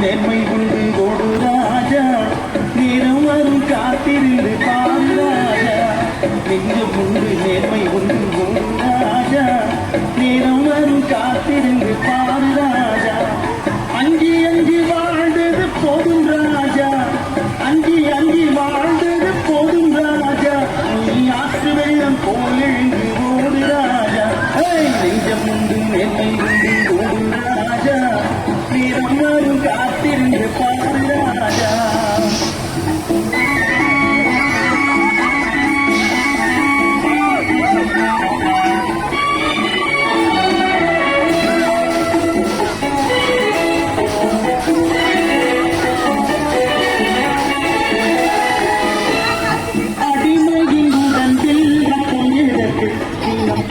நேர்மை உண்டு ஓடு ராஜா நேரம் வரும் காத்திருந்து பாரு ராஜா நெஞ்சம் உண்டு நேர்மை உண்டு ஓடு ராஜா நேரம் வரும் காத்திருந்து பாரு ராஜா அஞ்சி அஞ்சி வாழ்ந்தது போதும் ராஜா அஞ்சி அஞ்சி வாழ்ந்தது போதும் ராஜா நீ ஆற்று வெள்ளம் போல் எழுந்து ஓடு ராஜா நெஞ்சம் உண்டு நேர்மை உண்டு ஓடு ராஜா நேரம் வரும் காத்திருந்து பாரு ராஜா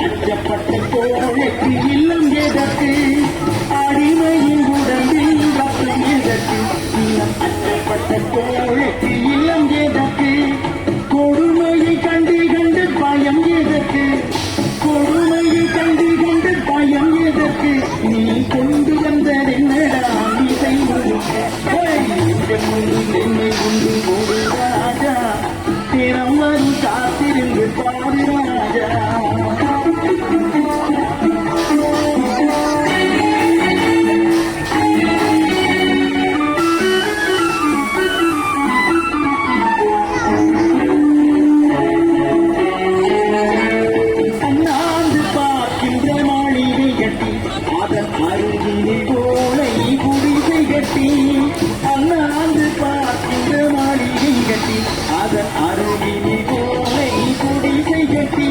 அச்சப்பட்ட கோழைக்கு இல்லம் எதற்கு அடிமையின் உடம்பில் ரத்தம் எதற்கு அச்சப்பட்ட கோழைக்கு இல்லம் எதற்கு கொடுமையை கண்டு கண்டு பயம் எதற்கு கொடுமையை கண்டு கண்டு பயம் எதற்கு நீ கொண்டு வந்ததென்னடா நீ செய்வது என்னை உண்டு ஒரு ராஜா திறம் வரும் காத்திருந்து பாரு ராஜா அருகினி போலை குடிசை கட்டி அண்ணாந்து பார்க்கின்ற மாளிகை கட்டி அதன் அருகினி போலை குடிசை கட்டி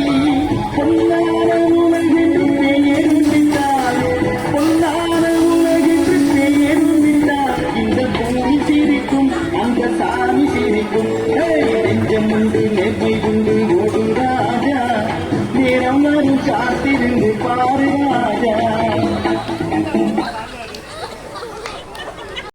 பொன்னான உலகென்று பெயரும் விட்டார் பொன்னான உலகென்று பெயரும் விட்டார் இந்த பூமி சிரிக்கும் அந்த சாமி சிரிக்கும் நெஞ்சம் உண்டு நெல்லை உண்டு ஓடு ராஜா நேரம் வரும் காத்திருந்து பாரு ராஜா